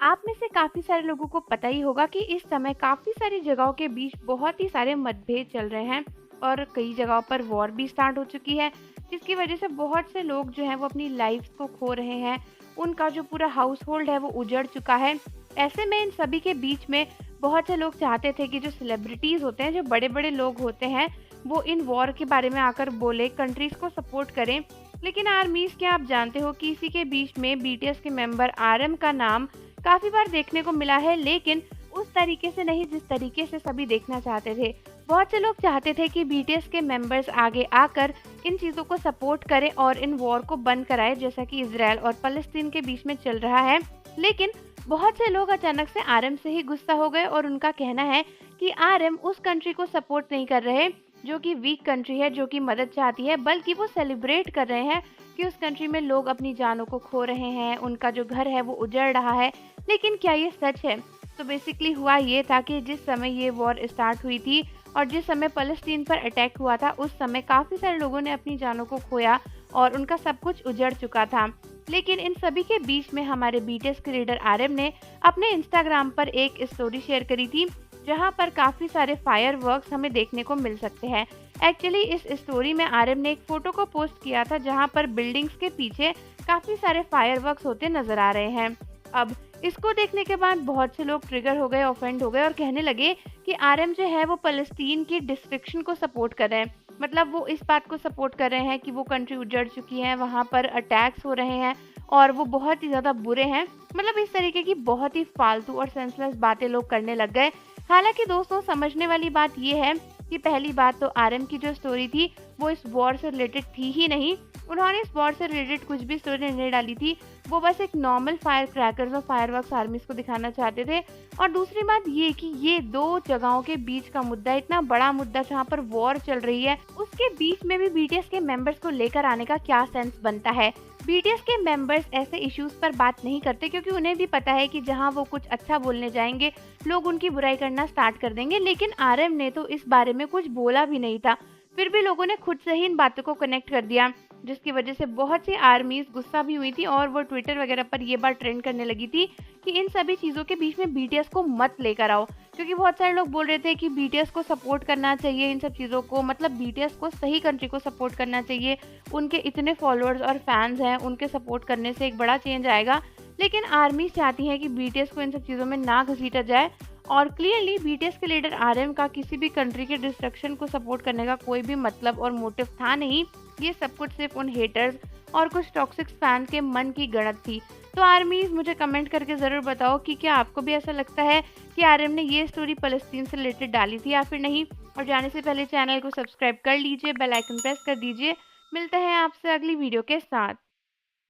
आप में से काफ़ी सारे लोगों को पता ही होगा कि इस समय काफ़ी सारी जगहों के बीच बहुत ही सारे मतभेद चल रहे हैं और कई जगहों पर वॉर भी स्टार्ट हो चुकी है, जिसकी वजह से बहुत से लोग जो हैं वो अपनी लाइफ्स को खो रहे हैं। उनका जो पूरा हाउस होल्ड है वो उजड़ चुका है। ऐसे में इन सभी के बीच में बहुत से लोग चाहते थे कि जो सेलिब्रिटीज़ होते हैं, जो बड़े-बड़े लोग होते हैं, वो इन वॉर के बारे में आकर बोले, कंट्रीज़ को सपोर्ट करें। लेकिन आर्मीज़, क्या आप जानते हो कि इसी के बीच में बीटीएस के मेंबर आरएम का नाम काफ़ी बार देखने को मिला है, लेकिन उस तरीके से नहीं जिस तरीके से सभी देखना चाहते थे। बहुत से लोग चाहते थे कि बीटीएस के मेंबर्स आगे आकर इन चीज़ों को सपोर्ट करें और इन वॉर को बंद कराएं, जैसा कि इजराइल और फ़लस्तीन के बीच में चल रहा है। लेकिन बहुत से लोग अचानक से आरएम से ही गुस्सा हो गए और उनका कहना है कि आरएम उस कंट्री को सपोर्ट नहीं कर रहे जो कि वीक कंट्री है, जो कि मदद चाहती है, बल्कि वो सेलिब्रेट कर रहे हैं कि उस कंट्री में लोग अपनी जानों को खो रहे हैं, उनका जो घर है वो उजड़ रहा है। लेकिन क्या ये सच है? तो बेसिकली हुआ ये था कि जिस समय ये वॉर स्टार्ट हुई थी और जिस समय फ़लस्तीन पर अटैक हुआ था, उस समय काफ़ी सारे लोगों ने अपनी जानों को खोया और उनका सब कुछ उजड़ चुका था। लेकिन इन सभी के बीच में हमारे बीटीएस के लीडर आरएम ने अपने इंस्टाग्राम पर एक स्टोरी शेयर करी थी, जहां पर काफ़ी सारे फायरवर्क्स हमें देखने को मिल सकते हैं। एक्चुअली इस स्टोरी में आरएम ने एक फ़ोटो को पोस्ट किया था, जहां पर बिल्डिंग्स के पीछे काफ़ी सारे फायरवर्क्स होते नज़र आ रहे हैं। अब इसको देखने के बाद बहुत से लोग ट्रिगर हो गए, ऑफेंड हो गए और कहने लगे कि आरएम जो है वो फ़लस्तीन की डिस्ट्रक्शन को सपोर्ट कर रहे हैं। मतलब वो इस बात को सपोर्ट कर रहे हैं कि वो कंट्री उजड़ चुकी है, वहाँ पर अटैक्स हो रहे हैं और वो बहुत ही ज़्यादा बुरे हैं। मतलब इस तरीके की बहुत ही फालतू और सेंसलेस बातें लोग करने लग गए। हालाँकि दोस्तों, समझने वाली बात ये है कि पहली बात तो आरएम की जो स्टोरी थी वो इस वॉर से रिलेटेड थी ही नहीं। उन्होंने इस वॉर से रिलेटेड कुछ भी स्टोरी नहीं डाली थी। वो बस एक नॉर्मल फायर क्रैकर्स और फायरवर्क्स आर्मीज़ को दिखाना चाहते थे। और दूसरी बात ये कि ये 2 जगहों के बीच का मुद्दा, इतना बड़ा मुद्दा जहाँ पर वॉर चल रही है, उसके बीच में भी बीटीएस के मेंबर्स को लेकर आने का क्या सेंस बनता है? बीटीएस के मेंबर्स ऐसे इश्यूज पर बात नहीं करते, क्योंकि उन्हें भी पता है कि जहां वो कुछ अच्छा बोलने जाएंगे, लोग उनकी बुराई करना स्टार्ट कर देंगे। लेकिन आरएम ने तो इस बारे में कुछ बोला भी नहीं था, फिर भी लोगों ने खुद से ही इन बातों को कनेक्ट कर दिया, जिसकी वजह से बहुत सी आर्मीज गुस्सा भी हुई थी और वो ट्विटर वगैरह पर ये बात ट्रेंड करने लगी थी कि इन सभी चीज़ों के बीच में बीटीएस को मत लेकर आओ। क्योंकि बहुत सारे लोग बोल रहे थे कि बीटीएस को सपोर्ट करना चाहिए इन सब चीज़ों को, मतलब बीटीएस को सही कंट्री को सपोर्ट करना चाहिए, उनके इतने फॉलोअर्स और फैंस हैं, उनके सपोर्ट करने से एक बड़ा चेंज आएगा। लेकिन आर्मी चाहती है कि बीटीएस को इन सब चीज़ों में ना घसीटा जाए और क्लियरली बीटीएस के लीडर आरएम का किसी भी कंट्री के डिस्ट्रक्शन को सपोर्ट करने का कोई भी मतलब और मोटिव था नहीं। ये सब कुछ सिर्फ उन हेटर्स और कुछ टॉक्सिक फैन के मन की गणत थी। तो आर्मीज, मुझे कमेंट करके ज़रूर बताओ कि क्या आपको भी ऐसा लगता है कि आरएम ने ये स्टोरी फ़लस्तीन से रिलेटेड डाली थी या फिर नहीं। और जाने से पहले चैनल को सब्सक्राइब कर लीजिए, बेल आइकन प्रेस कर दीजिए। मिलते हैं आपसे अगली वीडियो के साथ।